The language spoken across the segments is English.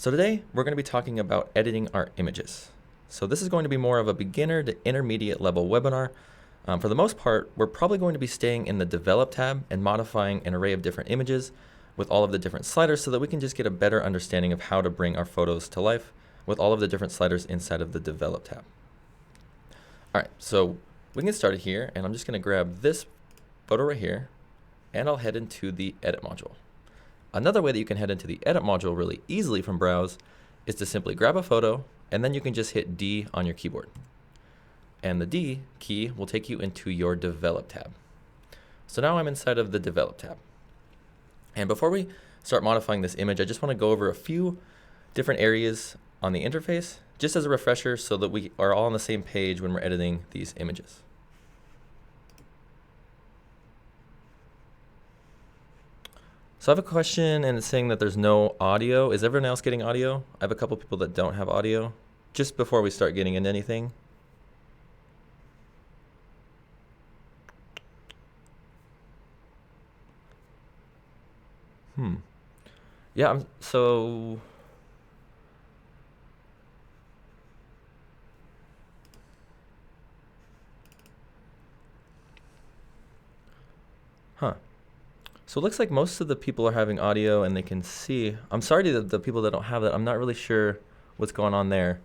So today we're going to be talking about editing our images. So this is going to be more of a beginner to intermediate level webinar. For the most part, we're probably going to be staying in the Develop tab and modifying an array of different images with all of the different sliders so that we can just get a better understanding of how to bring our photos to life with all of the different sliders inside of the Develop tab. All right, so we can get started here, and I'm just going to grab this photo right here, and I'll head into the Edit module. Another way that you can head into the Edit module really easily from Browse is to simply grab a photo, and then you can just hit D on your keyboard. And the D key will take you into your Develop tab. So now I'm inside of the Develop tab. And before we start modifying this image, I just want to go over a few different areas on the interface, just as a refresher so that we are all on the same page when we're editing these images. So I have a question, and it's saying that there's no audio. Is everyone else getting audio? I have a couple people that don't have audio. Just before we start getting into anything. Yeah, so So it looks like most of the people are having audio and they can see. I'm sorry to the people that don't have that. I'm not really sure what's going on there.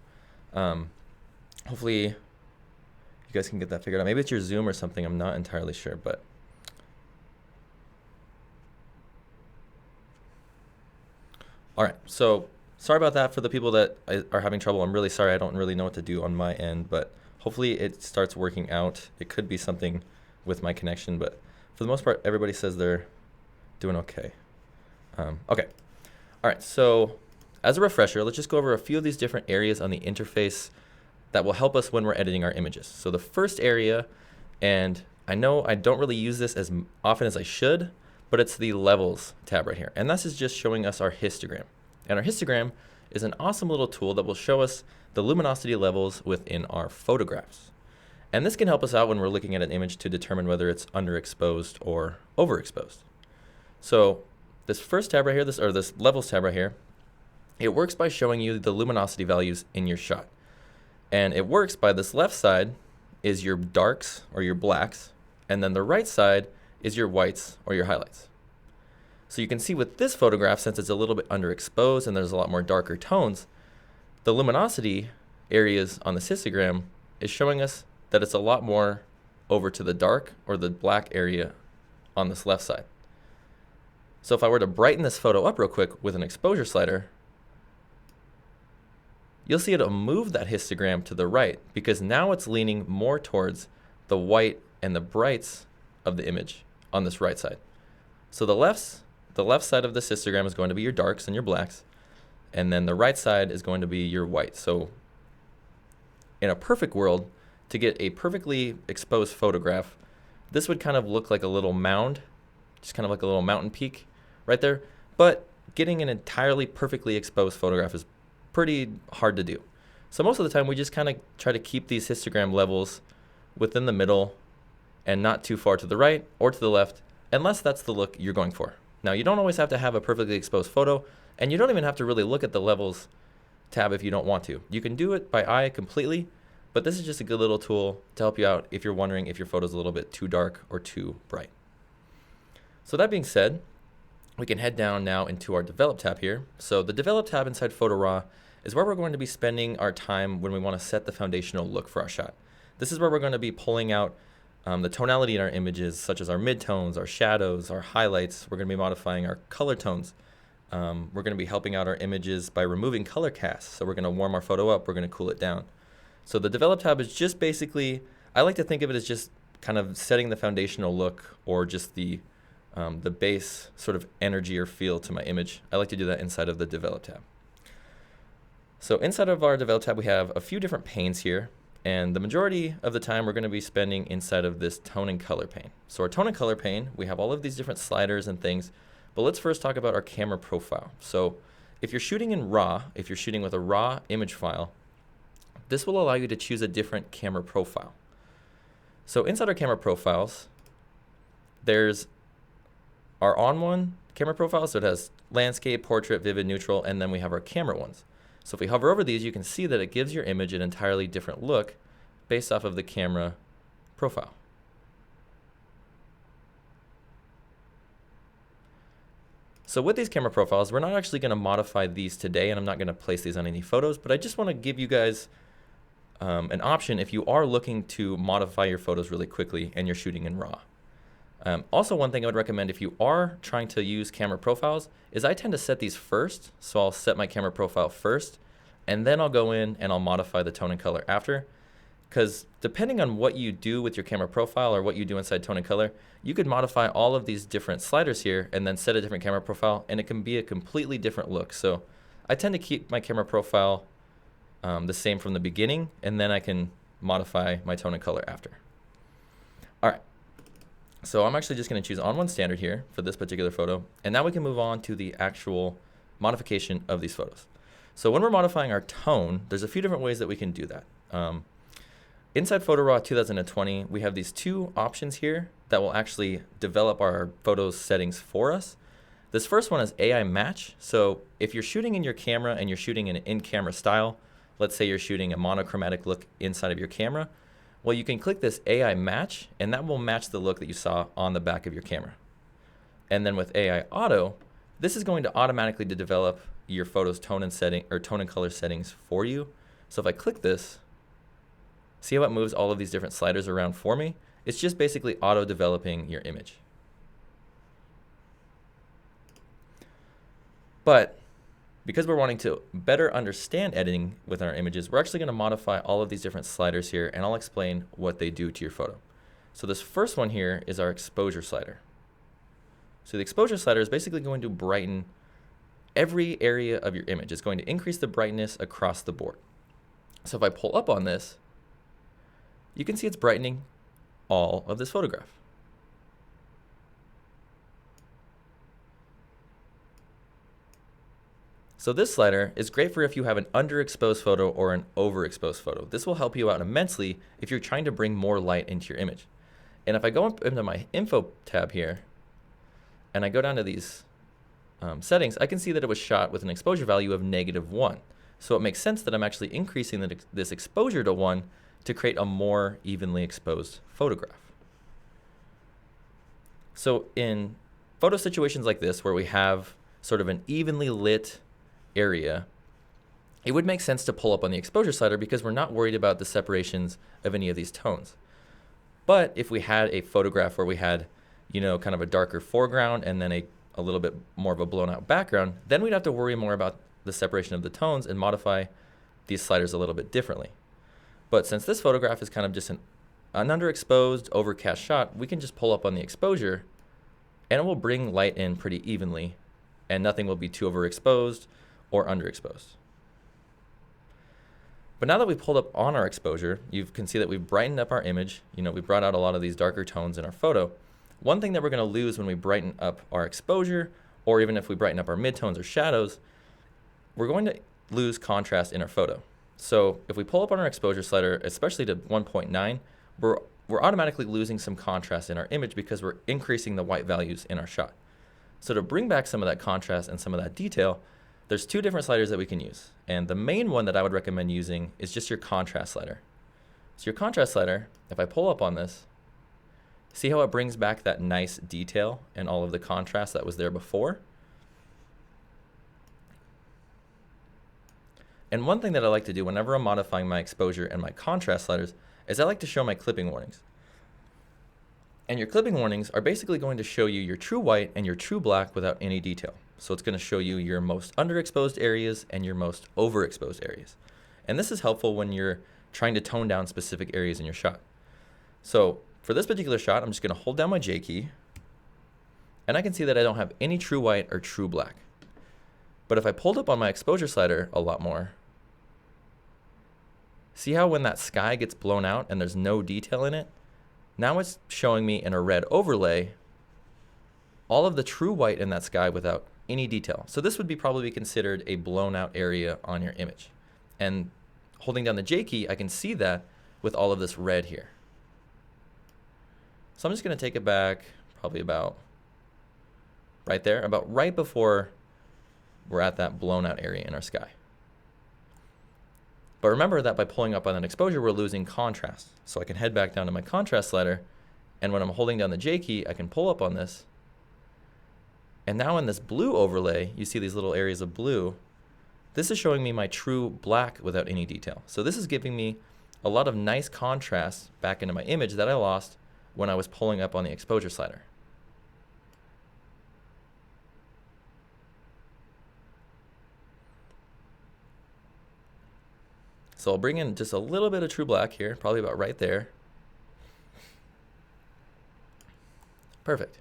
Hopefully you guys can get that figured out. Maybe it's your Zoom or something. I'm not entirely sure, but. All right, so sorry about that for the people that are having trouble. I'm really sorry. I don't really know what to do on my end, but hopefully it starts working out. It could be something with my connection, but for the most part, everybody says they're doing okay. Okay. All right, so as a refresher, let's just go over a few of these different areas on the interface that will help us when we're editing our images. So the first area, and I know I don't really use this as often as I should, but it's the Levels tab right here. And this is just showing us our histogram. And our histogram is an awesome little tool that will show us the luminosity levels within our photographs. And this can help us out when we're looking at an image to determine whether it's underexposed or overexposed. So this first tab right here, this Levels tab right here, it works by showing you the luminosity values in your shot. And it works by this left side is your darks or your blacks, and then the right side is your whites or your highlights. So you can see with this photograph, since it's a little bit underexposed and there's a lot more darker tones, the luminosity areas on this histogram is showing us that it's a lot more over to the dark or the black area on this left side. So if I were to brighten this photo up real quick with an exposure slider, you'll see it'll move that histogram to the right because now it's leaning more towards the white and the brights of the image on this right side. So the left side of this histogram is going to be your darks and your blacks, and then the right side is going to be your white. So in a perfect world, to get a perfectly exposed photograph, this would kind of look like a little mound, just kind of like a little mountain peak right there. But getting an entirely perfectly exposed photograph is pretty hard to do. So most of the time we just kind of try to keep these histogram levels within the middle and not too far to the right or to the left, unless that's the look you're going for. Now, you don't always have to have a perfectly exposed photo, and you don't even have to really look at the Levels tab if you don't want to. You can do it by eye completely, but this is just a good little tool to help you out if you're wondering if your photo's a little bit too dark or too bright. So that being said, we can head down now into our Develop tab here. So the Develop tab inside Photo Raw is where we're going to be spending our time when we want to set the foundational look for our shot. This is where we're going to be pulling out the tonality in our images, such as our midtones, our shadows, our highlights. We're going to be modifying our color tones. We're going to be helping out our images by removing color casts. So we're going to warm our photo up, we're going to cool it down. So the Develop tab is just basically, I like to think of it as just kind of setting the foundational look or just the base sort of energy or feel to my image. I like to do that inside of the Develop tab. So inside of our Develop tab, we have a few different panes here. And the majority of the time we're going to be spending inside of this tone and color pane. So our tone and color pane, we have all of these different sliders and things, but let's first talk about our camera profile. So if you're shooting in RAW, if you're shooting with a RAW image file, this will allow you to choose a different camera profile. So inside our camera profiles, there's our on one camera profile. So it has landscape, portrait, vivid, neutral, and then we have our camera ones. So if we hover over these, you can see that it gives your image an entirely different look based off of the camera profile. So with these camera profiles, we're not actually going to modify these today, and I'm not going to place these on any photos, but I just want to give you guys an option if you are looking to modify your photos really quickly and you're shooting in RAW. Also, one thing I would recommend if you are trying to use camera profiles is I tend to set these first. So I'll set my camera profile first, and then I'll go in and I'll modify the tone and color after. Because depending on what you do with your camera profile or what you do inside tone and color, you could modify all of these different sliders here and then set a different camera profile, and it can be a completely different look. So I tend to keep my camera profile the same from the beginning, and then I can modify my tone and color after. All right. So I'm actually just going to choose on one standard here for this particular photo, and now we can move on to the actual modification of these photos. So when we're modifying our tone, there's a few different ways that we can do that. Inside Photo Raw 2020, we have these two options here that will actually develop our photos settings for us. This first one is AI match. So if you're shooting in your camera and you're shooting in an in-camera style, let's say you're shooting a monochromatic look inside of your camera, well, you can click this AI match, and that will match the look that you saw on the back of your camera. And then with AI auto, this is going to automatically develop your photos tone and color settings for you. So if I click this, see how it moves all of these different sliders around for me? It's just basically auto developing your image. But because we're wanting to better understand editing with our images, we're actually going to modify all of these different sliders here, and I'll explain what they do to your photo. So this first one here is our exposure slider. So the exposure slider is basically going to brighten every area of your image. It's going to increase the brightness across the board. So if I pull up on this, you can see it's brightening all of this photograph. So this slider is great for if you have an underexposed photo or an overexposed photo. This will help you out immensely if you're trying to bring more light into your image. And if I go up into my info tab here, and I go down to these settings, I can see that it was shot with an exposure value of -1. So it makes sense that I'm actually increasing this exposure to 1 to create a more evenly exposed photograph. So in photo situations like this, where we have sort of an evenly lit area, it would make sense to pull up on the exposure slider because we're not worried about the separations of any of these tones. But if we had a photograph where we had, kind of a darker foreground and then a little bit more of a blown out background, then we'd have to worry more about the separation of the tones and modify these sliders a little bit differently. But since this photograph is kind of just an underexposed, overcast shot, we can just pull up on the exposure and it will bring light in pretty evenly, and nothing will be too overexposed or underexposed. But now that we've pulled up on our exposure, you can see that we've brightened up our image. We brought out a lot of these darker tones in our photo. One thing that we're going to lose when we brighten up our exposure, or even if we brighten up our midtones or shadows, we're going to lose contrast in our photo. So if we pull up on our exposure slider, especially to 1.9, we're automatically losing some contrast in our image because we're increasing the white values in our shot. So to bring back some of that contrast and some of that detail, there's two different sliders that we can use. And the main one that I would recommend using is just your contrast slider. So your contrast slider, if I pull up on this, see how it brings back that nice detail and all of the contrast that was there before? And one thing that I like to do whenever I'm modifying my exposure and my contrast sliders is I like to show my clipping warnings. And your clipping warnings are basically going to show you your true white and your true black without any detail. So it's going to show you your most underexposed areas and your most overexposed areas. And this is helpful when you're trying to tone down specific areas in your shot. So for this particular shot, I'm just going to hold down my J key, and I can see that I don't have any true white or true black. But if I pulled up on my exposure slider a lot more, see how when that sky gets blown out and there's no detail in it, now it's showing me in a red overlay all of the true white in that sky without any detail. So this would be probably considered a blown out area on your image. And holding down the J key, I can see that with all of this red here. So I'm just going to take it back probably about right there, about right before we're at that blown out area in our sky. But remember that by pulling up on an exposure, we're losing contrast. So I can head back down to my contrast slider, and when I'm holding down the J key, I can pull up on this. And now in this blue overlay, you see these little areas of blue. This is showing me my true black without any detail. So this is giving me a lot of nice contrast back into my image that I lost when I was pulling up on the exposure slider. So I'll bring in just a little bit of true black here, probably about right there. Perfect.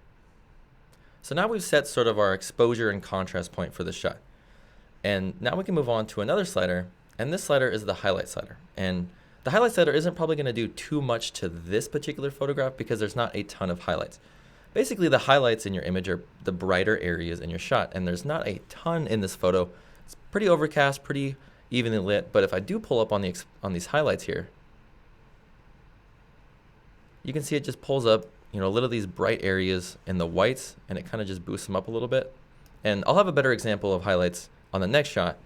So now we've set sort of our exposure and contrast point for this shot. And now we can move on to another slider, and this slider is the highlight slider. And the highlight slider isn't probably going to do too much to this particular photograph because there's not a ton of highlights. Basically, the highlights in your image are the brighter areas in your shot, and there's not a ton in this photo. It's pretty overcast, pretty evenly lit, but if I do pull up on these highlights here, you can see it just pulls up, you know, a little of these bright areas in the whites, and it kind of just boosts them up a little bit. And I'll have a better example of highlights on the next shot,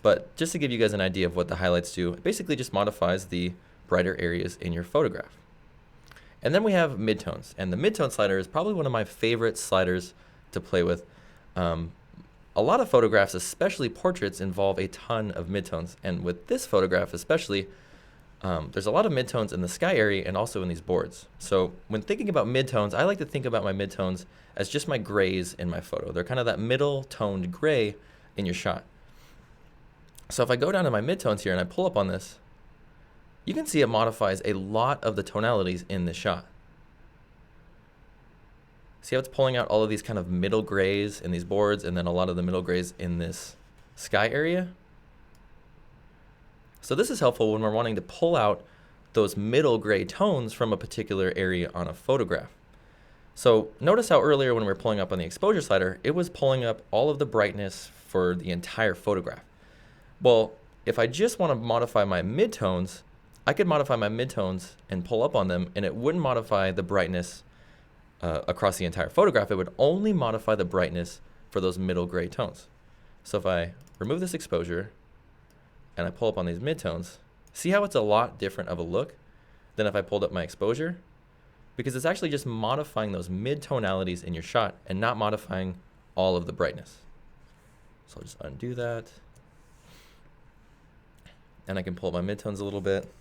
but just to give you guys an idea of what the highlights do, it basically just modifies the brighter areas in your photograph. And then we have midtones, and the midtone slider is probably one of my favorite sliders to play with. A lot of photographs, especially portraits, involve a ton of midtones, and with this photograph especially, there's a lot of midtones in the sky area and also in these boards. So when thinking about midtones, I like to think about my midtones as just my grays in my photo. They're kind of that middle toned gray in your shot. So if I go down to my midtones here and I pull up on this, you can see it modifies a lot of the tonalities in this shot. See how it's pulling out all of these kind of middle grays in these boards and then a lot of the middle grays in this sky area? So this is helpful when we're wanting to pull out those middle gray tones from a particular area on a photograph. So notice how earlier when we were pulling up on the exposure slider, it was pulling up all of the brightness for the entire photograph. Well, if I just want to modify my midtones, I could modify my midtones and pull up on them, and it wouldn't modify the brightness across the entire photograph. It would only modify the brightness for those middle gray tones. So if I remove this exposure and I pull up on these midtones, see how it's a lot different of a look than if I pulled up my exposure? Because it's actually just modifying those mid-tonalities in your shot and not modifying all of the brightness. So I'll just undo that. And I can pull up my midtones a little bit.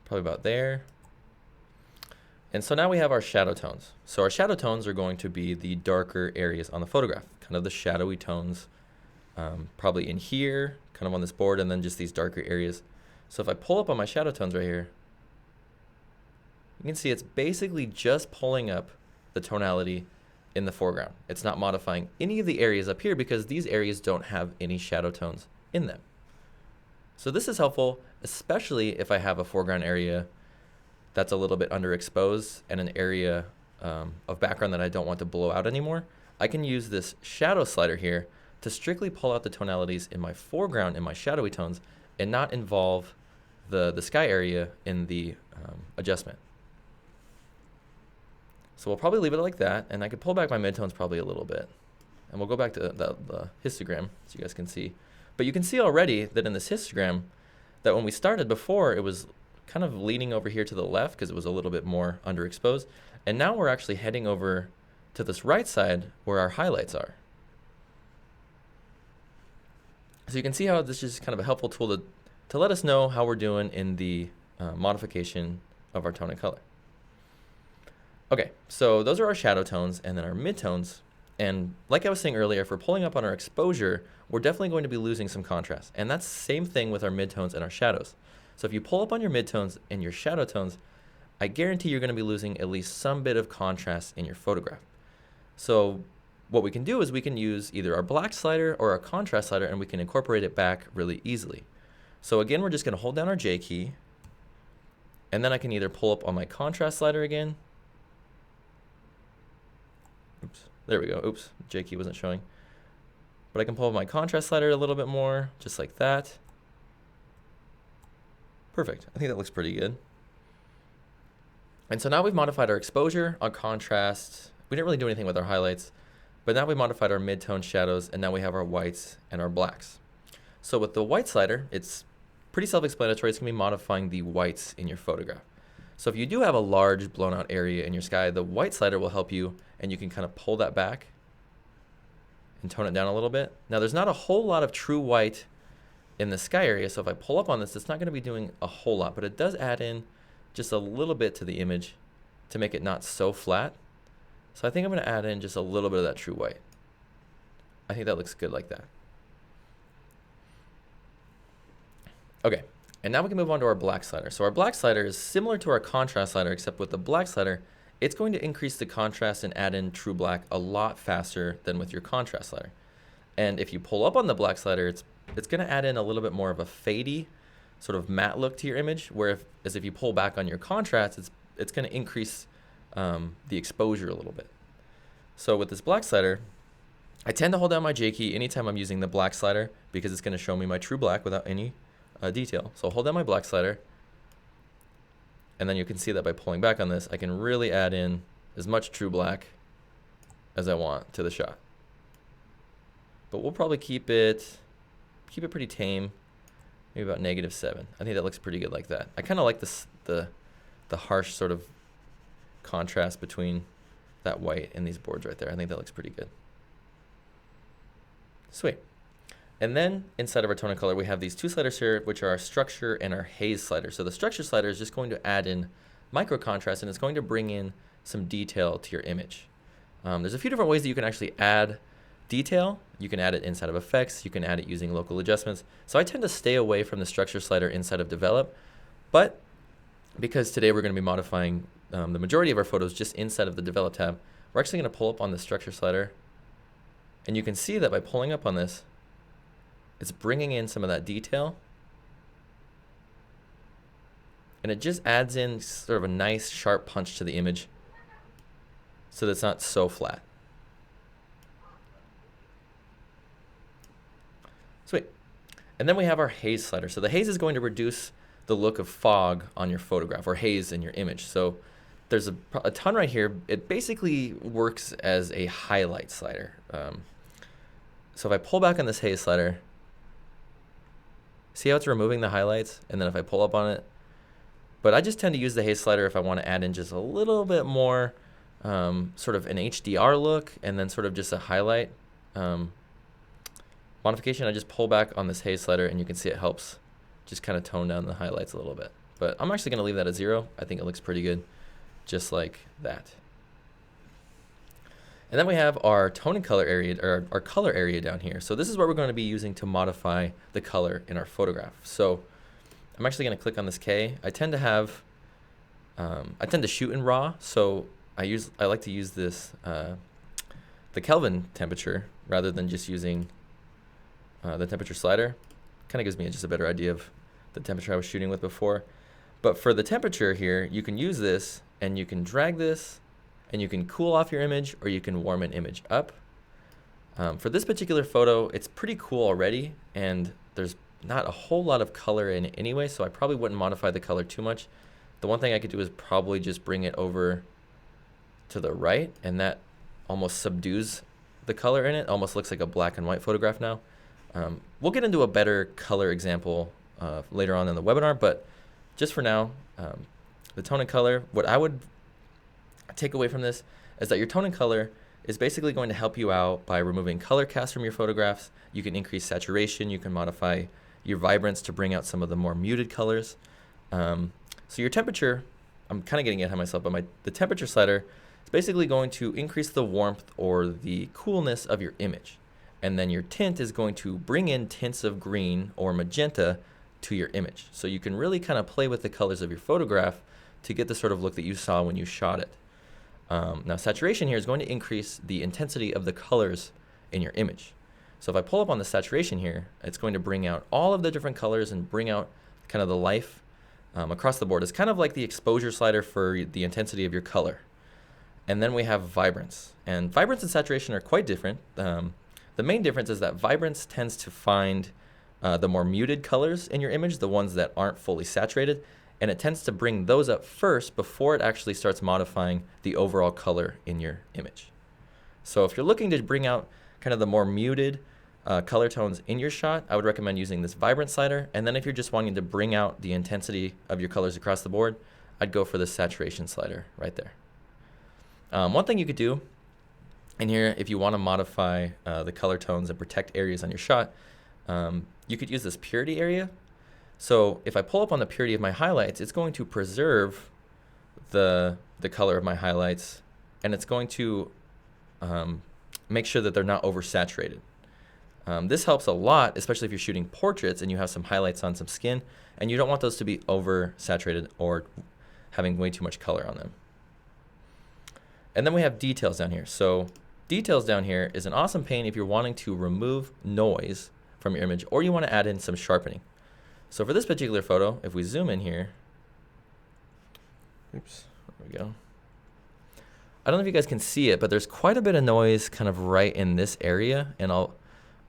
Probably about there. And so now we have our shadow tones. So our shadow tones are going to be the darker areas on the photograph, kind of the shadowy tones, probably in here, kind of on this board, and then just these darker areas. So if I pull up on my shadow tones right here, you can see it's basically just pulling up the tonality in the foreground. It's not modifying any of the areas up here because these areas don't have any shadow tones in them. So this is helpful, especially if I have a foreground area that's a little bit underexposed and an area of background that I don't want to blow out anymore. I can use this shadow slider here to strictly pull out the tonalities in my foreground, in my shadowy tones, and not involve the sky area in the adjustment. So we'll probably leave it like that, and I could pull back my midtones probably a little bit. And we'll go back to the histogram so you guys can see. But you can see already that in this histogram that when we started before, it was kind of leaning over here to the left because it was a little bit more underexposed. And now we're actually heading over to this right side where our highlights are. So you can see how this is kind of a helpful tool to let us know how we're doing in the modification of our tone and color. Okay, so those are our shadow tones and then our midtones. And like I was saying earlier, if we're pulling up on our exposure, we're definitely going to be losing some contrast. And that's the same thing with our midtones and our shadows. So if you pull up on your midtones and your shadow tones, I guarantee you're going to be losing at least some bit of contrast in your photograph. So what we can do is we can use either our black slider or our contrast slider, and we can incorporate it back really easily. So again, we're just going to hold down our J key, and then I can either pull up on my contrast slider again. Oops, there we go. Oops, J key wasn't showing. But I can pull up my contrast slider a little bit more, just like that. Perfect. I think that looks pretty good. And so now we've modified our exposure, our contrast. We didn't really do anything with our highlights, but now we modified our mid-tone shadows, and now we have our whites and our blacks. So with the white slider, it's pretty self-explanatory. It's going to be modifying the whites in your photograph. So if you do have a large blown out area in your sky, the white slider will help you, and you can kind of pull that back and tone it down a little bit. Now there's not a whole lot of true white in the sky area, so if I pull up on this, it's not going to be doing a whole lot, but it does add in just a little bit to the image to make it not so flat. So I think I'm going to add in just a little bit of that true white. I think that looks good like that. Okay, and now we can move on to our black slider. So our black slider is similar to our contrast slider, except with the black slider, it's going to increase the contrast and add in true black a lot faster than with your contrast slider. And if you pull up on the black slider, it's going to add in a little bit more of a fadey, sort of matte look to your image, where if you pull back on your contrast, it's going to increase the exposure a little bit. So with this black slider, I tend to hold down my J key anytime I'm using the black slider because it's going to show me my true black without any detail. So I'll hold down my black slider, and then you can see that by pulling back on this, I can really add in as much true black as I want to the shot. But we'll probably keep it pretty tame, maybe about -7. I think that looks pretty good like that. I kind of like the harsh sort of contrast between that white and these boards right there. I think that looks pretty good. Sweet. And then inside of our tone and color, we have these two sliders here, which are our structure and our haze slider. So the structure slider is just going to add in micro contrast, and it's going to bring in some detail to your image. There's a few different ways that you can actually add detail. You can add it inside of effects. You can add it using local adjustments. So I tend to stay away from the structure slider inside of develop, but because today we're going to be modifying the majority of our photos just inside of the develop tab, we're actually going to pull up on the structure slider, and you can see that by pulling up on this, it's bringing in some of that detail, and it just adds in sort of a nice sharp punch to the image so that it's not so flat. Sweet. And then we have our haze slider. So the haze is going to reduce the look of fog on your photograph, or haze in your image. So there's a ton right here. It basically works as a highlight slider. So if I pull back on this haze slider, see how it's removing the highlights? And then if I pull up on it, but I just tend to use the haze slider if I want to add in just a little bit more sort of an HDR look, and then sort of just a highlight modification. I just pull back on this haze slider, and you can see it helps just kind of tone down the highlights a little bit. But I'm actually going to leave that at 0. I think it looks pretty good, just like that. And then we have our tone and color area, or our color area down here. So this is what we're going to be using to modify the color in our photograph. So I'm actually going to click on this K. I tend to shoot in RAW, so I like to use this the Kelvin temperature rather than just using the temperature slider. Kind of gives me just a better idea of the temperature I was shooting with before. But for the temperature here, you can use this, and you can drag this, and you can cool off your image, or you can warm an image up. For this particular photo, it's pretty cool already, and there's not a whole lot of color in it anyway, so I probably wouldn't modify the color too much. The one thing I could do is probably just bring it over to the right, and that almost subdues the color in it. Almost looks like a black and white photograph now. We'll get into a better color example later on in the webinar, but just for now, the tone and color, what I would take away from this is that your tone and color is basically going to help you out by removing color cast from your photographs. You can increase saturation. You can modify your vibrance to bring out some of the more muted colors. So your temperature, I'm kind of getting ahead of myself, but the temperature slider is basically going to increase the warmth or the coolness of your image. And then your tint is going to bring in tints of green or magenta to your image. So you can really kind of play with the colors of your photograph to get the sort of look that you saw when you shot it. Now saturation here is going to increase the intensity of the colors in your image. So if I pull up on the saturation here, it's going to bring out all of the different colors and bring out kind of the life across the board. It's kind of like the exposure slider for the intensity of your color. And then we have vibrance. And vibrance and saturation are quite different. The main difference is that vibrance tends to find the more muted colors in your image, the ones that aren't fully saturated, and it tends to bring those up first before it actually starts modifying the overall color in your image. So if you're looking to bring out kind of the more muted color tones in your shot, I would recommend using this vibrant slider. And then if you're just wanting to bring out the intensity of your colors across the board, I'd go for the saturation slider right there. One thing you could do in here, if you want to modify the color tones and protect areas on your shot, you could use this purity area. So if I pull up on the purity of my highlights, it's going to preserve the color of my highlights, and it's going to make sure that they're not oversaturated. This helps a lot, especially if you're shooting portraits and you have some highlights on some skin, and you don't want those to be oversaturated or having way too much color on them. And then we have details down here. So details down here is an awesome pane if you're wanting to remove noise from your image, or you want to add in some sharpening. So for this particular photo, if we zoom in here, oops, there we go. I don't know if you guys can see it, but there's quite a bit of noise kind of right in this area. And I'm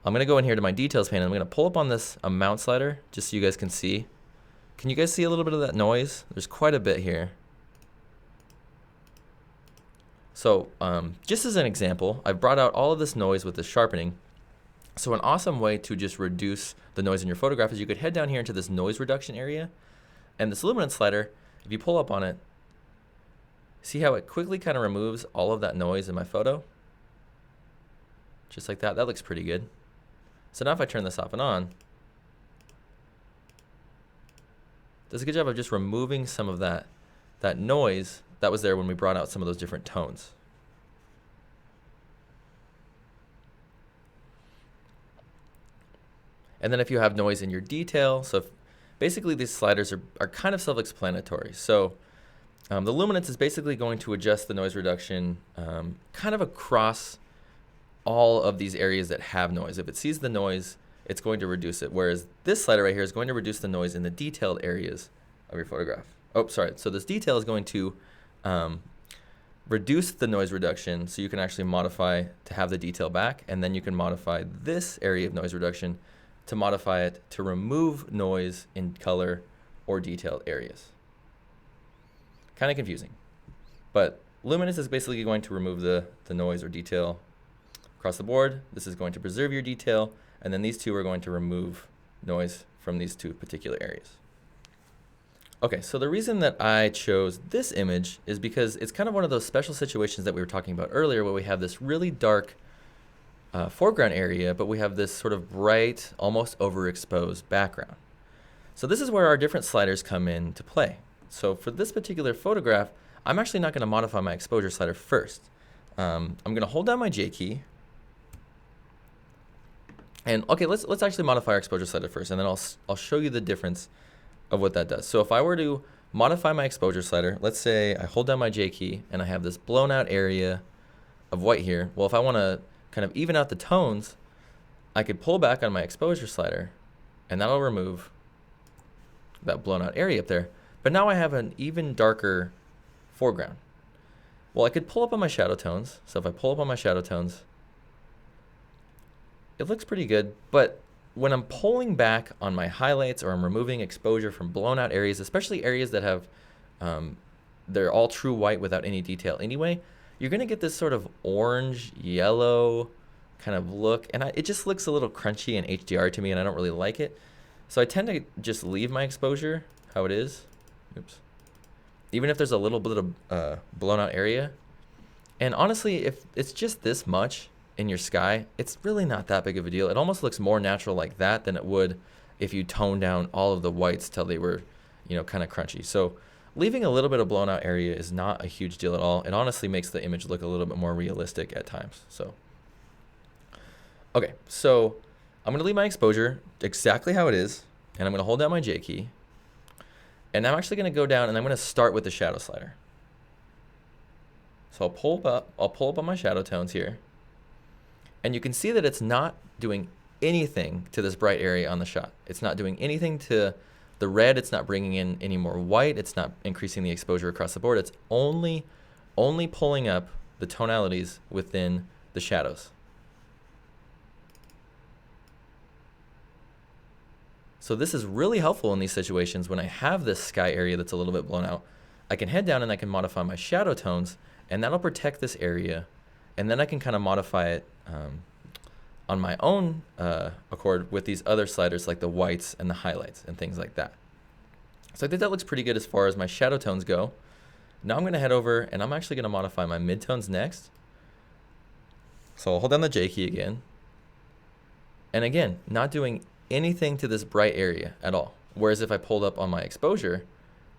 going to go in here to my details pane, and I'm going to pull up on this amount slider just so you guys can see. Can you guys see a little bit of that noise? There's quite a bit here. So just as an example, I've brought out all of this noise with the sharpening. So an awesome way to just reduce the noise in your photograph is you could head down here into this noise reduction area, and this luminance slider, if you pull up on it, see how it quickly kind of removes all of that noise in my photo? Just like that. That looks pretty good. So now if I turn this off and on, it does a good job of just removing some of that noise that was there when we brought out some of those different tones. And then if you have noise in your detail, so basically these sliders are kind of self-explanatory. So the luminance is basically going to adjust the noise reduction kind of across all of these areas that have noise. If it sees the noise, it's going to reduce it. Whereas this slider right here is going to reduce the noise in the detailed areas of your photograph. Oh, sorry. So this detail is going to reduce the noise reduction so you can actually modify to have the detail back. And then you can modify this area of noise reduction to modify it to remove noise in color or detailed areas. Kind of confusing. But luminance is basically going to remove the noise or detail across the board. This is going to preserve your detail. And then these two are going to remove noise from these two particular areas. Okay, so the reason that I chose this image is because it's kind of one of those special situations that we were talking about earlier where we have this really dark foreground area, but we have this sort of bright, almost overexposed background. So this is where our different sliders come into play. So for this particular photograph, I'm actually not going to modify my exposure slider first. I'm going to hold down my J key. And okay, let's actually modify our exposure slider first, and then I'll show you the difference of what that does. So if I were to modify my exposure slider, let's say I hold down my J key and I have this blown out area of white here. Well, if I want to kind of even out the tones, I could pull back on my exposure slider and that'll remove that blown out area up there. But now I have an even darker foreground. Well, I could pull up on my shadow tones. So if I pull up on my shadow tones, it looks pretty good, but when I'm pulling back on my highlights or I'm removing exposure from blown out areas, especially areas that have, they're all true white without any detail anyway, you're going to get this sort of orange, yellow kind of look. And it just looks a little crunchy and HDR to me, and I don't really like it. So I tend to just leave my exposure how it is. Oops. Even if there's a little bit of blown out area. And honestly, if it's just this much in your sky, it's really not that big of a deal. It almost looks more natural like that than it would if you tone down all of the whites till they were, kind of crunchy. So leaving a little bit of blown out area is not a huge deal at all. It honestly makes the image look a little bit more realistic at times. So, okay, so I'm gonna leave my exposure exactly how it is, and I'm gonna hold down my J key, and I'm actually gonna go down and I'm gonna start with the shadow slider. So I'll pull up on my shadow tones here. And you can see that it's not doing anything to this bright area on the shot. It's not doing anything to the red. It's not bringing in any more white. It's not increasing the exposure across the board. It's only pulling up the tonalities within the shadows. So this is really helpful in these situations when I have this sky area that's a little bit blown out. I can head down and I can modify my shadow tones, and that'll protect this area. And then I can kind of modify it on my own accord with these other sliders like the whites and the highlights and things like that. So I think that looks pretty good as far as my shadow tones go. Now I'm going to head over and I'm actually going to modify my midtones next. So I'll hold down the J key again. And again, not doing anything to this bright area at all. Whereas if I pulled up on my exposure,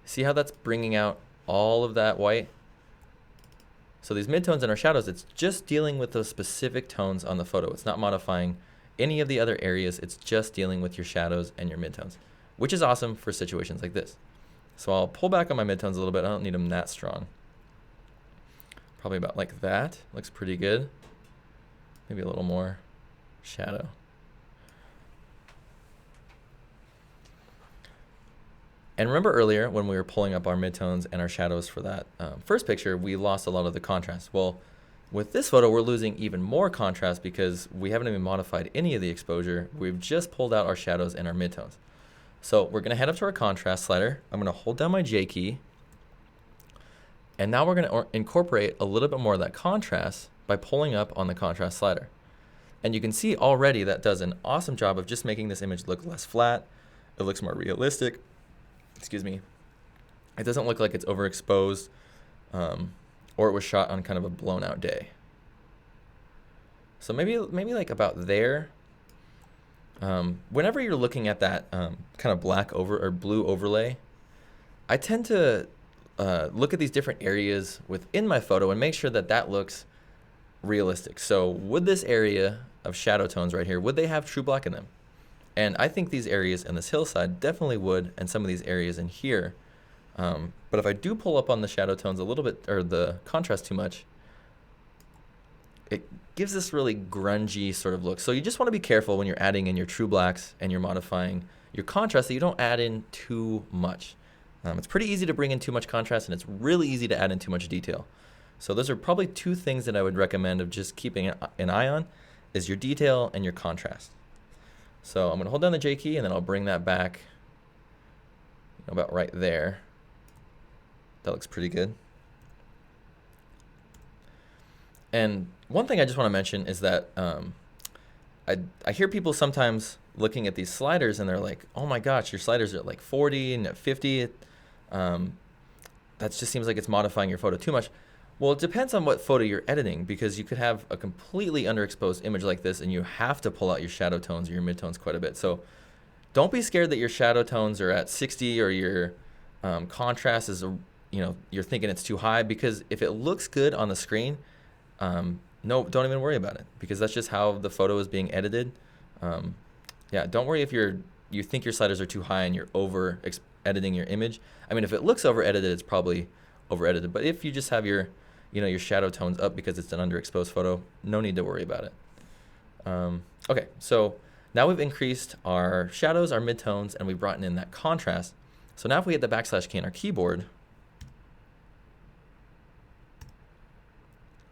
see how that's bringing out all of that white? So these midtones and our shadows, it's just dealing with those specific tones on the photo. It's not modifying any of the other areas. It's just dealing with your shadows and your midtones, which is awesome for situations like this. So I'll pull back on my midtones a little bit. I don't need them that strong. Probably about like that. Looks pretty good. Maybe a little more shadow. And remember earlier when we were pulling up our midtones and our shadows for that first picture, we lost a lot of the contrast. Well, with this photo, we're losing even more contrast because we haven't even modified any of the exposure. We've just pulled out our shadows and our midtones. So we're going to head up to our contrast slider. I'm going to hold down my J key. And now we're going to incorporate a little bit more of that contrast by pulling up on the contrast slider. And you can see already that does an awesome job of just making this image look less flat. It looks more realistic. Excuse me. It doesn't look like it's overexposed or it was shot on kind of a blown out day. So maybe like about there. Whenever you're looking at that kind of black or blue overlay, I tend to look at these different areas within my photo and make sure that that looks realistic. So would this area of shadow tones right here, would they have true black in them? And I think these areas in this hillside definitely would, and some of these areas in here. But if I do pull up on the shadow tones a little bit, or the contrast too much, it gives this really grungy sort of look. So you just want to be careful when you're adding in your true blacks and you're modifying your contrast that you don't add in too much. It's pretty easy to bring in too much contrast, and it's really easy to add in too much detail. So those are probably two things that I would recommend of just keeping an eye on, is your detail and your contrast. So I'm going to hold down the J key and then I'll bring that back about right there. That looks pretty good. And one thing I just want to mention is that I hear people sometimes looking at these sliders and they're like, oh my gosh, your sliders are at like 40 and at 50. That just seems like it's modifying your photo too much. Well, it depends on what photo you're editing, because you could have a completely underexposed image like this and you have to pull out your shadow tones or your midtones quite a bit. So don't be scared that your shadow tones are at 60 or your contrast is, you're thinking it's too high, because if it looks good on the screen, no, don't even worry about it, because that's just how the photo is being edited. Yeah, don't worry if you think your sliders are too high and you're over editing your image. I mean, if it looks over edited, it's probably over edited. But if you just have your shadow tones up because it's an underexposed photo, no need to worry about it. Okay, so now we've increased our shadows, our midtones, and we've brought in that contrast. So now if we hit the # key on our keyboard,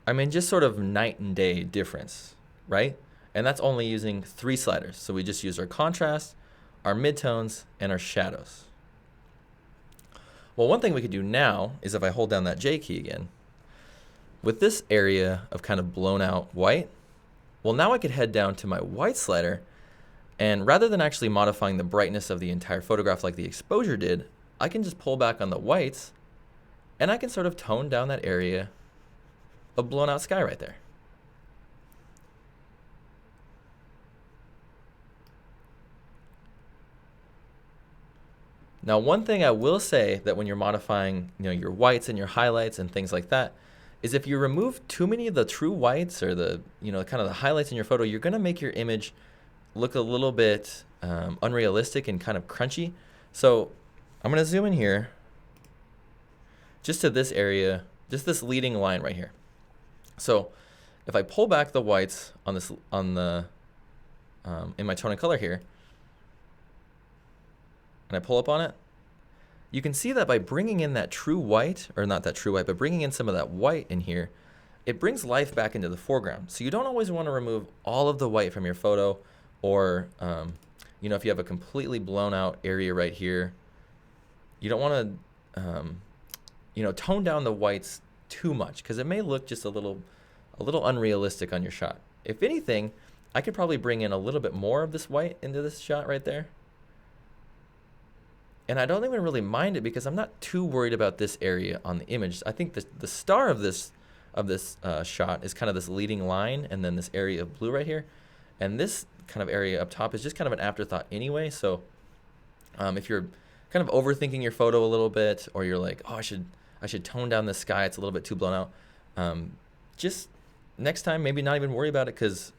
I mean, just sort of night and day difference, right? And that's only using 3 sliders. So we just used our contrast, our midtones, and our shadows. Well, one thing we could do now is if I hold down that J key again, with this area of kind of blown out white, well, now I could head down to my white slider, and rather than actually modifying the brightness of the entire photograph like the exposure did, I can just pull back on the whites, and I can sort of tone down that area of blown out sky right there. Now, one thing I will say that when you're modifying, your whites and your highlights and things like that, is if you remove too many of the true whites or the, kind of the highlights in your photo, you're going to make your image look a little bit unrealistic and kind of crunchy. So I'm going to zoom in here just to this area, just this leading line right here. So if I pull back the whites on this, in my tone and color here, and I pull up on it, you can see that by bringing in that true white, or not that true white, but bringing in some of that white in here, it brings life back into the foreground. So you don't always want to remove all of the white from your photo, or you know, if you have a completely blown out area right here, you don't want to, you know, tone down the whites too much because it may look just a little unrealistic on your shot. If anything, I could probably bring in a little bit more of this white into this shot right there. And I don't even really mind it because I'm not too worried about this area on the image. I think the star of this shot is kind of this leading line and then this area of blue right here. And this kind of area up top is just kind of an afterthought anyway. So if you're kind of overthinking your photo a little bit, or you're like, oh, I should tone down the sky, it's a little bit too blown out, just next time maybe not even worry about it, because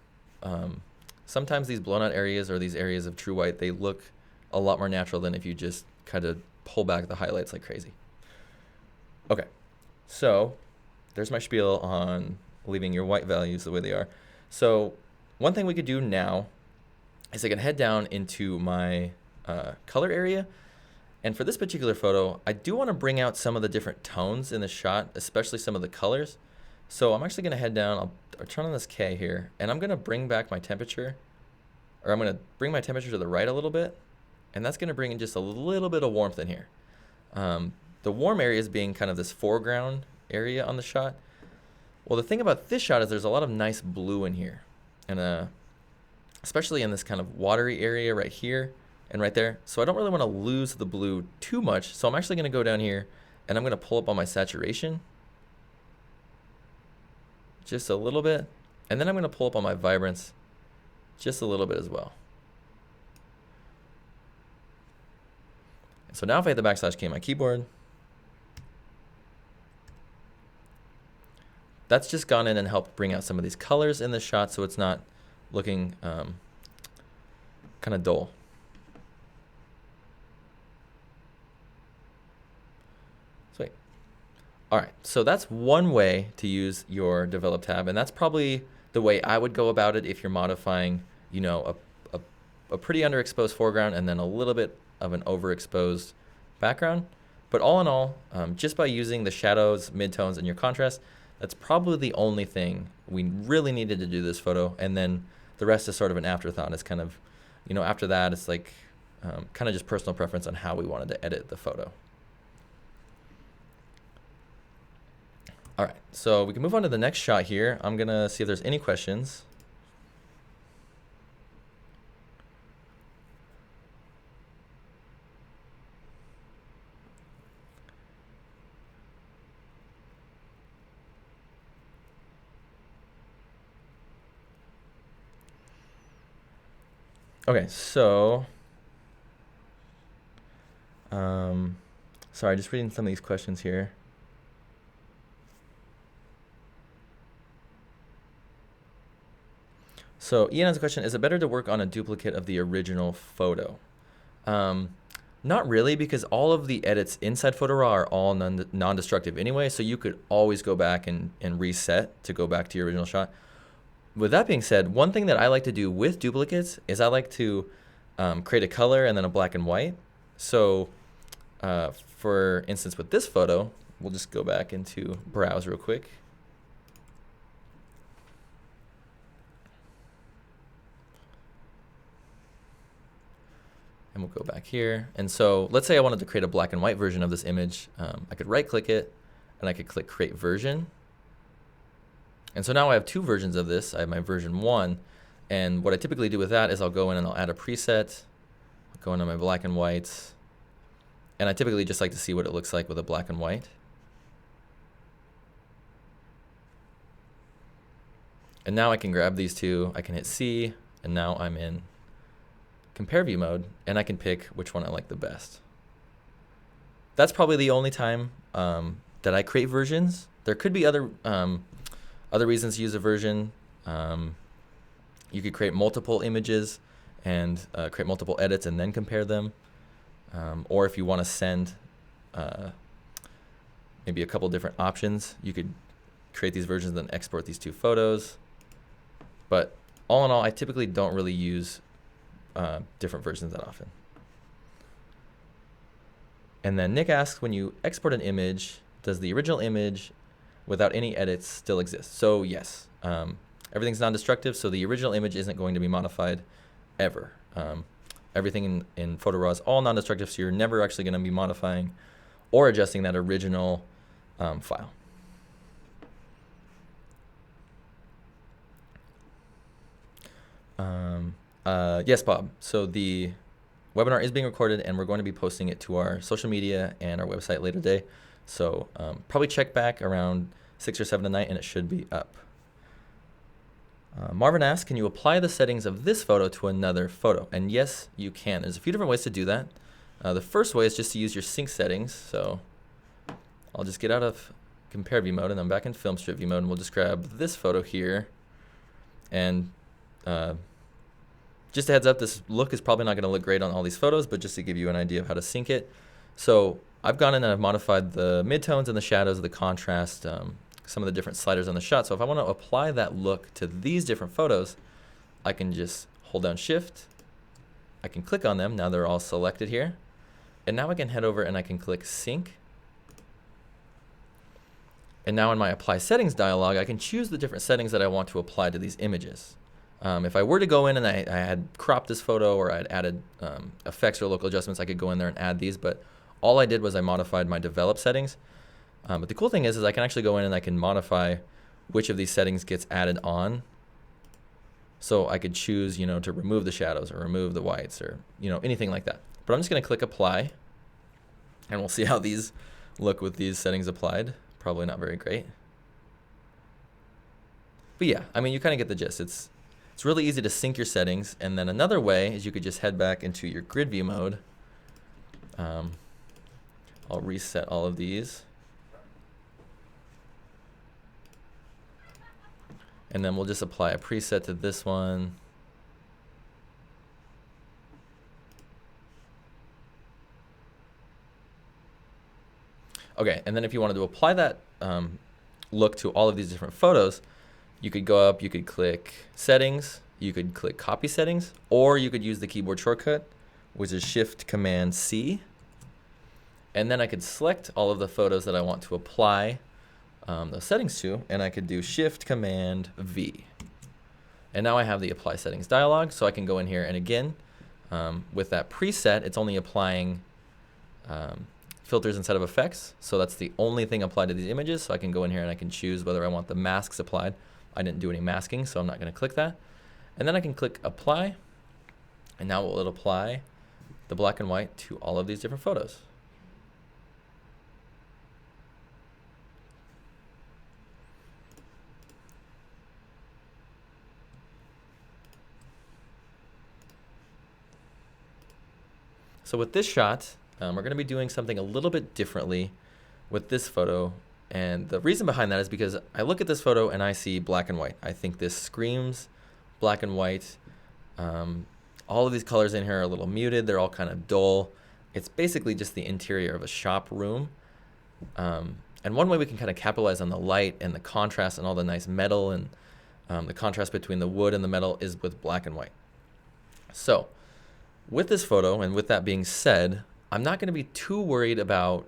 sometimes these blown out areas or these areas of true white, they look a lot more natural than if you just kind of pull back the highlights like crazy. Okay, so there's my spiel on leaving your white values the way they are. So one thing we could do now is I can head down into my color area. And for this particular photo, I do want to bring out some of the different tones in the shot, especially some of the colors. So I'm actually going to head down, I'll turn on this K here, and I'm going to bring back my temperature, or I'm going to bring my temperature to the right a little bit. And that's going to bring in just a little bit of warmth in here. The warm areas being kind of this foreground area on the shot. Well, the thing about this shot is there's a lot of nice blue in here. And especially in this kind of watery area right here and right there. So I don't really want to lose the blue too much. So I'm actually going to go down here and I'm going to pull up on my saturation just a little bit. And then I'm going to pull up on my vibrance just a little bit as well. So now if I hit the backslash key on my keyboard, that's just gone in and helped bring out some of these colors in the shot so it's not looking kind of dull. Sweet. All right, so that's one way to use your develop tab, and that's probably the way I would go about it if you're modifying, you know, a pretty underexposed foreground and then a little bit of an overexposed background. But all in all, just by using the shadows, midtones, and your contrast, that's probably the only thing we really needed to do this photo. And then the rest is sort of an afterthought. It's kind of, you know, after that, it's like kind of just personal preference on how we wanted to edit the photo. All right, so we can move on to the next shot here. I'm gonna see if there's any questions. Okay, so, sorry, just reading some of these questions here. So Ian has a question, is it better to work on a duplicate of the original photo? Not really, because all of the edits inside PhotoRaw are all non-destructive anyway, so you could always go back and reset to go back to your original shot. With that being said, one thing that I like to do with duplicates is I like to create a color and then a black and white. So for instance, with this photo, we'll just go back into Browse real quick. And we'll go back here. And so let's say I wanted to create a black and white version of this image. I could right click it and I could click create version. And so now I have two versions of this. I have my version 1, and what I typically do with that is I'll go in and I'll add a preset, go into my black and whites, and I typically just like to see what it looks like with a black and white. And now I can grab these two, I can hit C, and now I'm in compare view mode, and I can pick which one I like the best. That's probably the only time that I create versions. There could be other reasons to use a version. You could create multiple images and create multiple edits and then compare them. Or if you want to send maybe a couple different options, you could create these versions and then export these two photos. But all in all, I typically don't really use different versions that often. And then Nick asks, when you export an image, does the original image without any edits still exist? So yes, everything's non-destructive, so the original image isn't going to be modified ever. everything in Photo Raw is all non-destructive, so you're never actually going to be modifying or adjusting that original file. Yes, Bob. So the webinar is being recorded, and we're going to be posting it to our social media and our website later today. So probably check back around 6 or 7 tonight, and it should be up. Marvin asks, can you apply the settings of this photo to another photo? And yes, you can. There's a few different ways to do that. The first way is just to use your sync settings. So I'll just get out of compare view mode, and I'm back in film strip view mode, and we'll just grab this photo here. And just a heads up, this look is probably not going to look great on all these photos, but just to give you an idea of how to sync it. So I've gone in and I've modified the midtones and the shadows, the contrast, some of the different sliders on the shot. So if I want to apply that look to these different photos, I can just hold down Shift. I can click on them. Now they're all selected here. And now I can head over and I can click Sync. And now in my Apply Settings dialog, I can choose the different settings that I want to apply to these images. If I were to go in and I had cropped this photo, or I'd added effects or local adjustments, I could go in there and add these. But all I did was I modified my develop settings. But the cool thing is I can actually go in and I can modify which of these settings gets added on. So I could choose, to remove the shadows or remove the whites or, anything like that. But I'm just going to click Apply, and we'll see how these look with these settings applied. Probably not very great. But yeah, you kind of get the gist. It's really easy to sync your settings. And then another way is you could just head back into your grid view mode. I'll reset all of these. And then we'll just apply a preset to this one. Okay, and then if you wanted to apply that look to all of these different photos, you could go up, you could click Settings, you could click Copy Settings, or you could use the keyboard shortcut, which is Shift-Command-C. And then I could select all of the photos that I want to apply those settings to, and I could do Shift-Command-V. And now I have the Apply Settings dialog, so I can go in here, and again, with that preset, it's only applying filters instead of effects. So that's the only thing applied to these images. So I can go in here and I can choose whether I want the masks applied. I didn't do any masking, so I'm not going to click that. And then I can click Apply, and now it will apply the black and white to all of these different photos. So with this shot, we're going to be doing something a little bit differently with this photo. And the reason behind that is because I look at this photo and I see black and white. I think this screams black and white. All of these colors in here are a little muted. They're all kind of dull. It's basically just the interior of a shop room. And one way we can kind of capitalize on the light and the contrast and all the nice metal and the contrast between the wood and the metal is with black and white. So with this photo, and with that being said, I'm not going to be too worried about,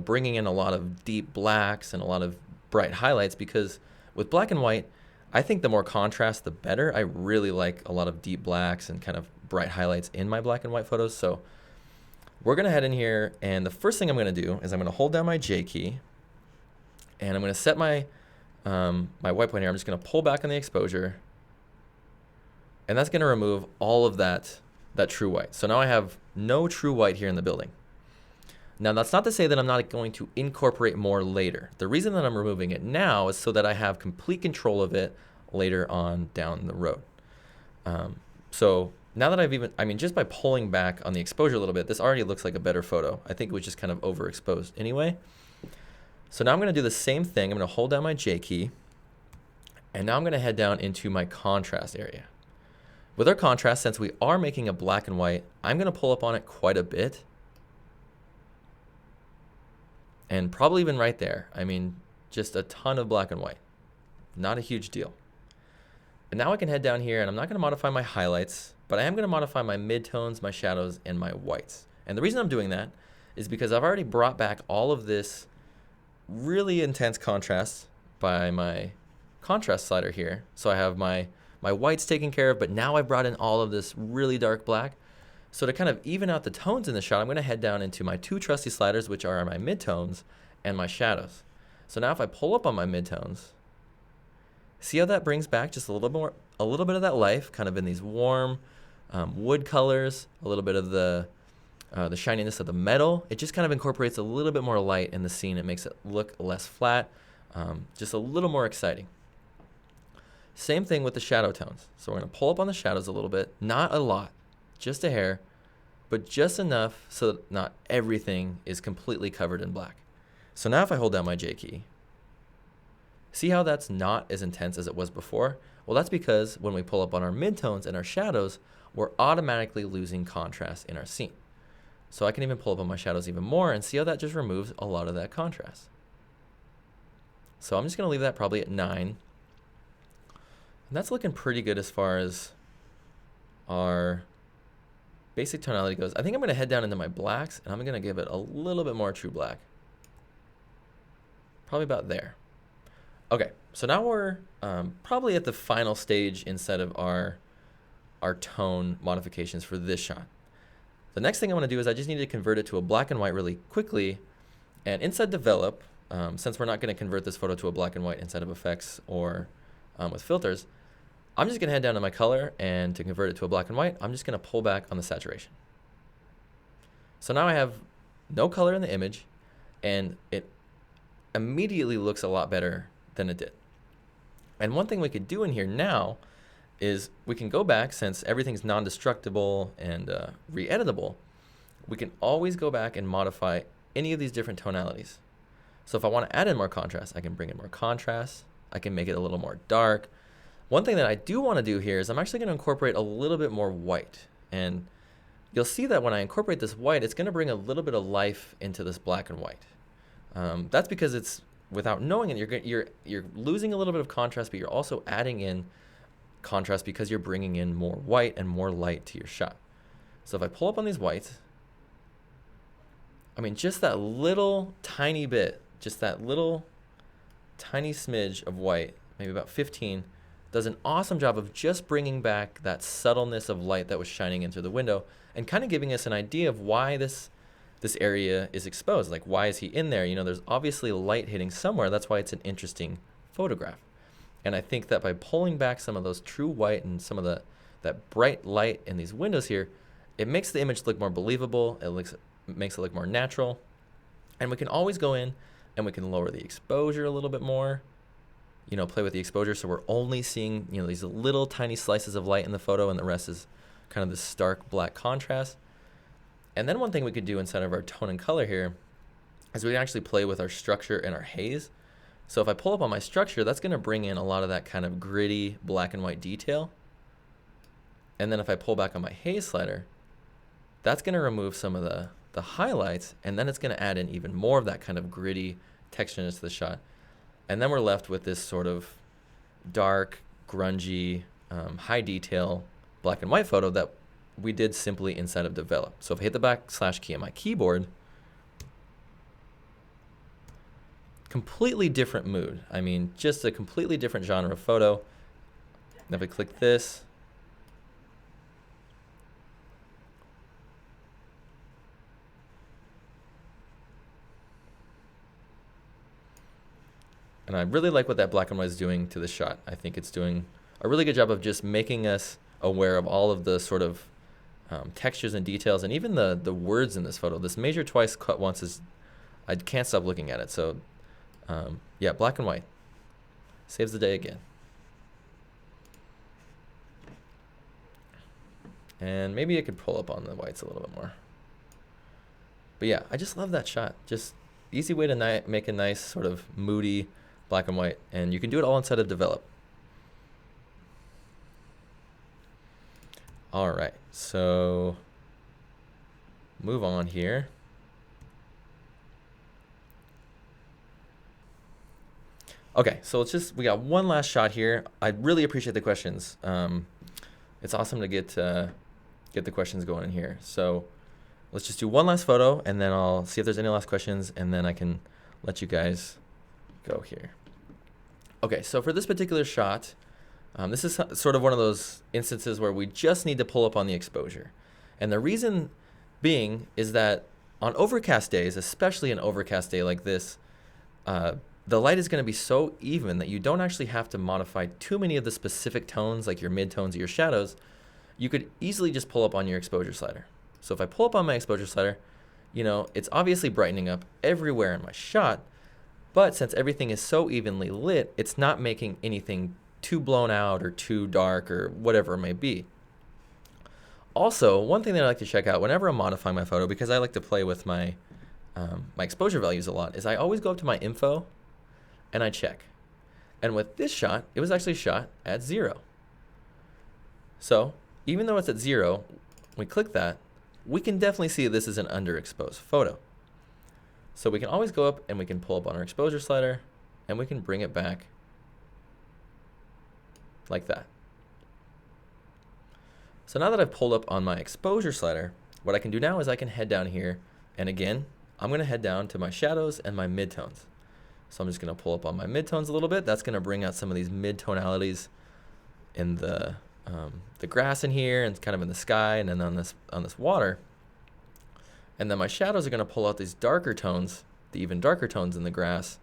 bringing in a lot of deep blacks and a lot of bright highlights, because with black and white, I think the more contrast, the better. I really like a lot of deep blacks and kind of bright highlights in my black and white photos. So we're going to head in here, and the first thing I'm going to do is I'm going to hold down my J key, and I'm going to set my my white point here. I'm just going to pull back on the exposure, and that's going to remove all of that true white. So now I have no true white here in the building. Now that's not to say that I'm not going to incorporate more later. The reason that I'm removing it now is so that I have complete control of it later on down the road. So now that just by pulling back on the exposure a little bit, this already looks like a better photo. I think it was just kind of overexposed anyway. So now I'm going to do the same thing. I'm going to hold down my J key, and now I'm going to head down into my contrast area. With our contrast, since we are making a black and white, I'm going to pull up on it quite a bit. And probably even right there. Just a ton of black and white. Not a huge deal. And now I can head down here, and I'm not going to modify my highlights, but I am going to modify my midtones, my shadows, and my whites. And the reason I'm doing that is because I've already brought back all of this really intense contrast by my contrast slider here. So I have my whites taken care of, but now I've brought in all of this really dark black. So to kind of even out the tones in the shot, I'm going to head down into my two trusty sliders, which are my midtones and my shadows. So now if I pull up on my midtones, see how that brings back just a little bit of that life, kind of in these warm wood colors, a little bit of the shininess of the metal. It just kind of incorporates a little bit more light in the scene. It makes it look less flat, just a little more exciting. Same thing with the shadow tones. So we're going to pull up on the shadows a little bit, not a lot, just a hair, but just enough so that not everything is completely covered in black. So now if I hold down my J key, see how that's not as intense as it was before? Well, that's because when we pull up on our midtones and our shadows, we're automatically losing contrast in our scene. So I can even pull up on my shadows even more and see how that just removes a lot of that contrast. So I'm just going to leave that probably at 9. And that's looking pretty good as far as our basic tonality goes. I think I'm going to head down into my blacks, and I'm going to give it a little bit more true black. Probably about there. Okay, so now we're probably at the final stage inside of our tone modifications for this shot. The next thing I want to do is I just need to convert it to a black and white really quickly. And inside Develop, since we're not going to convert this photo to a black and white inside of effects or with filters, I'm just going to head down to my color, and to convert it to a black and white, I'm just going to pull back on the saturation. So now I have no color in the image, and it immediately looks a lot better than it did. And one thing we could do in here now is we can go back, since everything's non-destructible and re-editable, we can always go back and modify any of these different tonalities. So if I want to add in more contrast, I can bring in more contrast. I can make it a little more dark. One thing that I do want to do here is I'm actually going to incorporate a little bit more white. And you'll see that when I incorporate this white, it's going to bring a little bit of life into this black and white. That's because it's, without knowing it, you're losing a little bit of contrast, but you're also adding in contrast because you're bringing in more white and more light to your shot. So if I pull up on these whites, I mean, just that little tiny bit, just that little tiny smidge of white, maybe about 15, does an awesome job of just bringing back that subtleness of light that was shining in through the window and kind of giving us an idea of why this area is exposed. Like, why is he in there? You know, there's obviously light hitting somewhere. That's why it's an interesting photograph. And I think that by pulling back some of those true white and some of that bright light in these windows here, it makes the image look more believable. It makes it look more natural. And we can always go in and we can lower the exposure a little bit more. You know, play with the exposure so we're only seeing, you know, these little tiny slices of light in the photo, and the rest is kind of this stark black contrast. And then one thing we could do inside of our tone and color here is we can actually play with our structure and our haze. So if I pull up on my structure, that's going to bring in a lot of that kind of gritty black and white detail. And then if I pull back on my haze slider, that's going to remove some of the highlights, and then it's going to add in even more of that kind of gritty textureness to the shot. And then we're left with this sort of dark, grungy, high detail black and white photo that we did simply inside of Develop. So if I hit the / key on my keyboard, completely different mood. I mean, just a completely different genre of photo. And if I click this, and I really like what that black and white is doing to the shot. I think it's doing a really good job of just making us aware of all of the sort of textures and details, and even the words in this photo. This measure twice, cut once is, I can't stop looking at it. So yeah, black and white saves the day again. And maybe I could pull up on the whites a little bit more. But yeah, I just love that shot. Just easy way to make a nice sort of moody black and white, and you can do it all inside of Develop. All right, so move on here. Okay, so we got one last shot here. I really appreciate the questions. It's awesome to get the questions going in here. So let's just do one last photo, and then I'll see if there's any last questions, and then I can let you guys go here. Okay, so for this particular shot, this is sort of one of those instances where we just need to pull up on the exposure. And the reason being is that on overcast days, especially an overcast day like this, the light is going to be so even that you don't actually have to modify too many of the specific tones like your midtones or your shadows. You could easily just pull up on your exposure slider. So if I pull up on my exposure slider, you know, it's obviously brightening up everywhere in my shot, but since everything is so evenly lit, it's not making anything too blown out or too dark or whatever it may be. Also, one thing that I like to check out whenever I'm modifying my photo, because I like to play with my exposure values a lot, is I always go up to my info and I check. And with this shot, it was actually shot at 0. So even though it's at 0, we click that, we can definitely see this is an underexposed photo. So we can always go up and we can pull up on our exposure slider and we can bring it back like that. So now that I've pulled up on my exposure slider, what I can do now is I can head down here, and again, I'm going to head down to my shadows and my midtones. So I'm just going to pull up on my midtones a little bit. That's going to bring out some of these mid-tonalities in the grass in here and kind of in the sky and then on this water. And then my shadows are going to pull out these darker tones, the even darker tones in the grass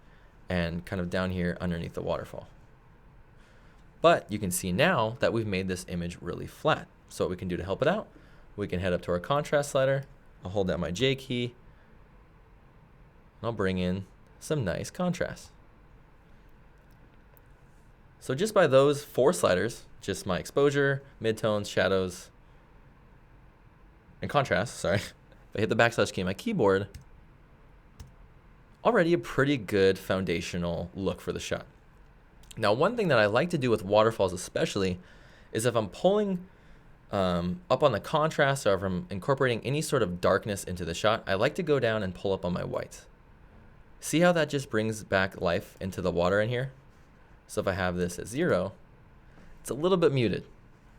and kind of down here underneath the waterfall. But you can see now that we've made this image really flat. So what we can do to help it out, we can head up to our contrast slider. I'll hold down my J key. And I'll bring in some nice contrast. So just by those 4 sliders, just my exposure, midtones, shadows, and contrast, sorry, if I hit the backslash key on my keyboard, already a pretty good foundational look for the shot. Now, one thing that I like to do with waterfalls especially is if I'm pulling up on the contrast or if I'm incorporating any sort of darkness into the shot, I like to go down and pull up on my whites. See how that just brings back life into the water in here? So if I have this at 0, it's a little bit muted.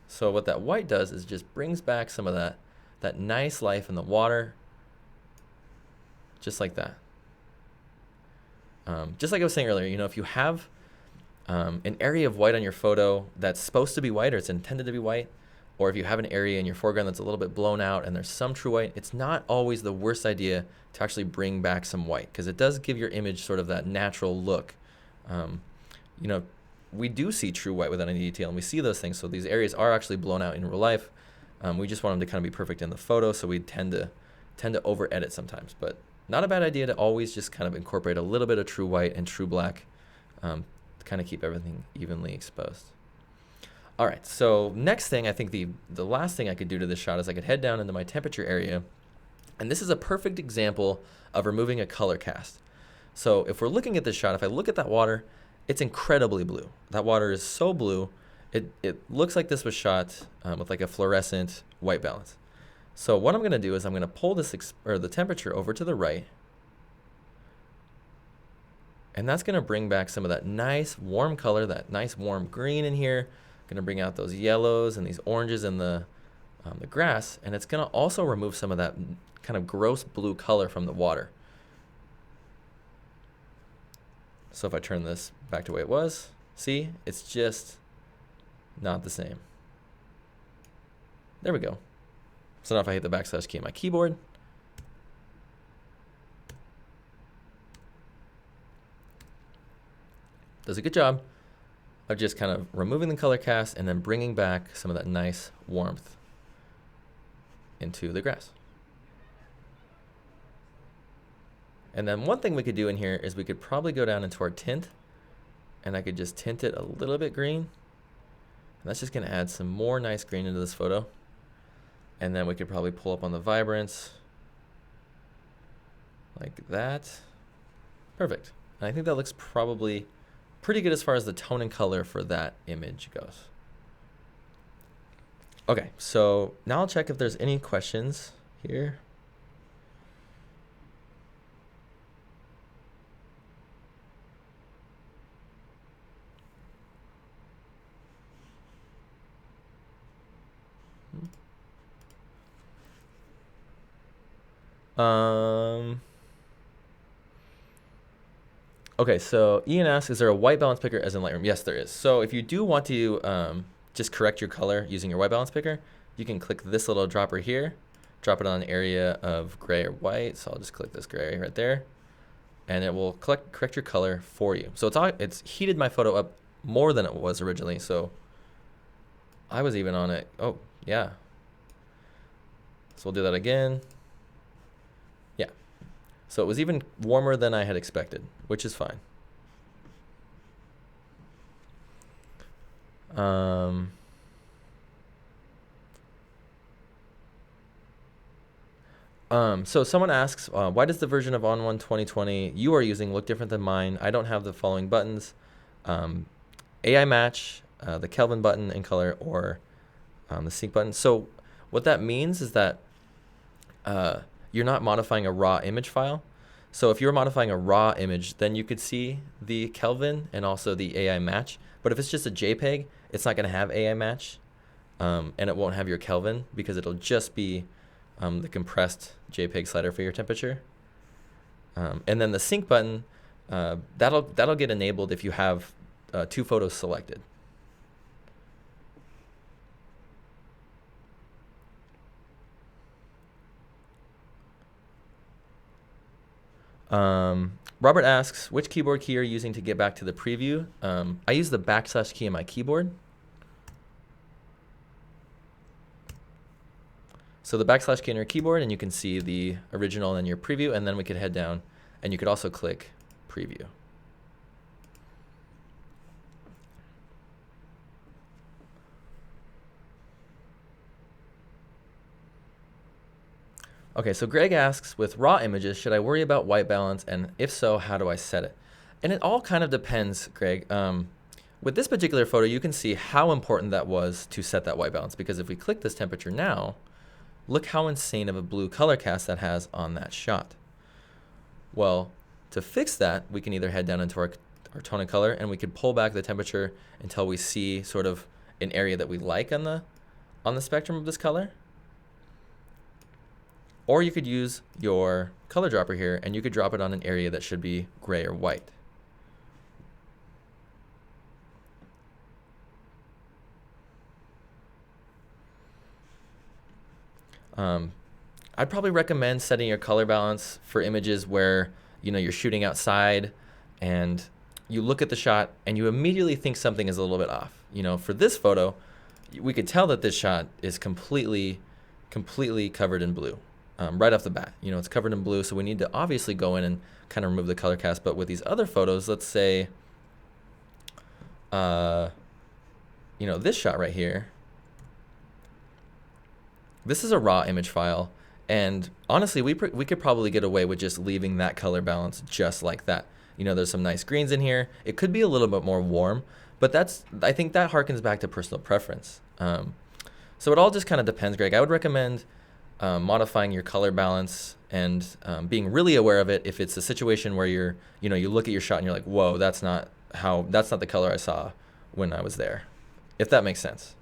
So what that white does is just brings back some of that nice life in the water, just like that. Just like I was saying earlier, you know, if you have an area of white on your photo that's supposed to be white or it's intended to be white, or if you have an area in your foreground that's a little bit blown out and there's some true white, it's not always the worst idea to actually bring back some white because it does give your image sort of that natural look. You know, we do see true white without any detail and we see those things, so these areas are actually blown out in real life. We just want them to kind of be perfect in the photo, so we tend to over edit sometimes, but not a bad idea to always just kind of incorporate a little bit of true white and true black to kind of keep everything evenly exposed. All right, so next thing, I think the last thing I could do to this shot is I could head down into my temperature area, and this is a perfect example of removing a color cast. So if we're looking at this shot, if I look at that water, it's incredibly blue. That water is so blue, it looks like this was shot with like a fluorescent white balance. So what I'm gonna do is I'm gonna pull this the temperature over to the right, and that's gonna bring back some of that nice warm color, that nice warm green in here. Gonna bring out those yellows and these oranges in the grass, and it's gonna also remove some of that kind of gross blue color from the water. So if I turn this back to the way it was, see, it's just not the same. There we go. So now if I hit the backslash key on my keyboard, does a good job of just kind of removing the color cast and then bringing back some of that nice warmth into the grass. And then one thing we could do in here is we could probably go down into our tint and I could just tint it a little bit green. And that's just gonna add some more nice green into this photo. And then we could probably pull up on the vibrance like that. Perfect. And I think that looks probably pretty good as far as the tone and color for that image goes. Okay, so now I'll check if there's any questions here. Okay, so Ian asks, is there a white balance picker as in Lightroom? Yes, there is. So if you do want to just correct your color using your white balance picker, you can click this little dropper here, drop it on an area of gray or white. So I'll just click this gray right there, and it will correct your color for you. So it's heated my photo up more than it was originally. So I was even on it. Oh, yeah. So we'll do that again. Yeah. So it was even warmer than I had expected, which is fine. So someone asks, why does the version of On1 2020 you are using look different than mine? I don't have the following buttons: AI match, the Kelvin button in color, or the sync button. So what that means is that you're not modifying a raw image file. So if you're modifying a raw image, then you could see the Kelvin and also the AI match. But if it's just a JPEG, it's not going to have AI match, and it won't have your Kelvin because it'll just be the compressed JPEG slider for your temperature. And then the sync button, that'll get enabled if you have 2 photos selected. Robert asks, which keyboard key are you using to get back to the preview? I use the / key on my keyboard. So the / key on your keyboard, and you can see the original and your preview, and then we could head down, and you could also click preview. Okay, so Greg asks, with raw images, should I worry about white balance, and if so, how do I set it? And it all kind of depends, Greg. With this particular photo, you can see how important that was to set that white balance, because if we click this temperature now, look how insane of a blue color cast that has on that shot. Well, to fix that, we can either head down into our tone and color, and we could pull back the temperature until we see sort of an area that we like on the spectrum of this color. Or you could use your color dropper here, and you could drop it on an area that should be gray or white. I'd probably recommend setting your color balance for images where you're shooting outside and you look at the shot and you immediately think something is a little bit off. For this photo, we could tell that this shot is completely covered in blue. Right off the bat, it's covered in blue, so we need to obviously go in and kind of remove the color cast. But with these other photos, let's say, this shot right here, this is a raw image file, and honestly, we could probably get away with just leaving that color balance just like that. There's some nice greens in here. It could be a little bit more warm, but I think that harkens back to personal preference. So it all just kind of depends, Greg. I would recommend modifying your color balance and being really aware of it if it's a situation where you look at your shot and you're like, whoa, that's not the color I saw when I was there, if that makes sense.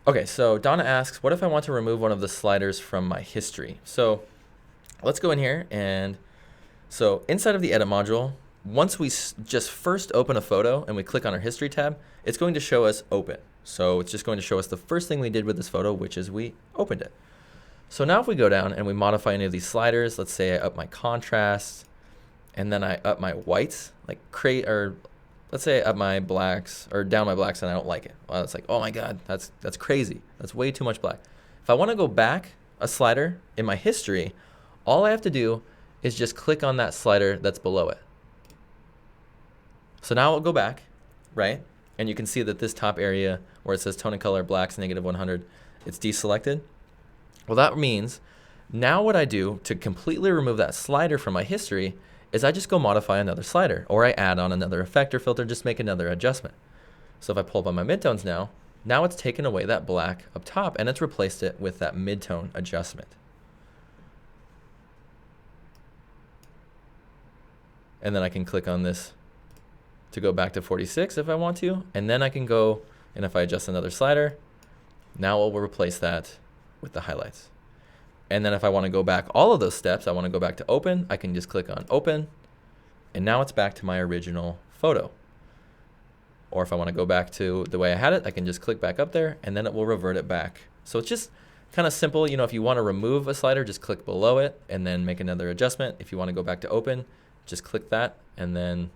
Okay, so Donna asks, what if I want to remove one of the sliders from my history? So let's go in here, and so inside of the edit module, once we just first open a photo and we click on our history tab, it's going to show us open. So it's just going to show us the first thing we did with this photo, which is we opened it. So now if we go down and we modify any of these sliders, let's say I up my contrast, and then I up my whites, let's say I up my blacks or down my blacks and I don't like it. Well, it's like, oh my God, that's crazy. That's way too much black. If I want to go back a slider in my history, all I have to do is just click on that slider that's below it. So now I'll go back, right? And you can see that this top area where it says tone and color blacks -100, it's deselected. Well, that means now what I do to completely remove that slider from my history is I just go modify another slider, or I add on another effect or filter, just make another adjustment. So if I pull up on my midtones now it's taken away that black up top and it's replaced it with that midtone adjustment. And then I can click on this to go back to 46 if I want to. And then I can go, and if I adjust another slider, now we'll replace that with the highlights. And then if I want to go back all of those steps, I want to go back to open, I can just click on open, And now it's back to my original photo. Or if I want to go back to the way I had it, I can just click back up there and then it will revert it back. So it's just kind of simple. You know, if you want to remove a slider, just click below it and then make another adjustment. If you want to go back to open, just click that. And then,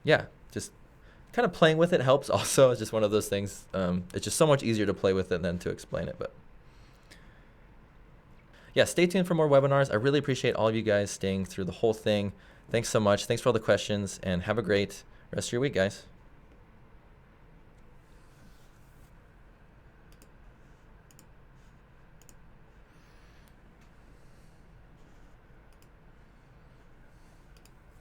yeah, just kind of playing with it helps also. It's just one of those things. It's just so much easier to play with it than to explain it. But yeah, stay tuned for more webinars. I really appreciate all of you guys staying through the whole thing. Thanks so much. Thanks for all the questions and have a great rest of your week, guys.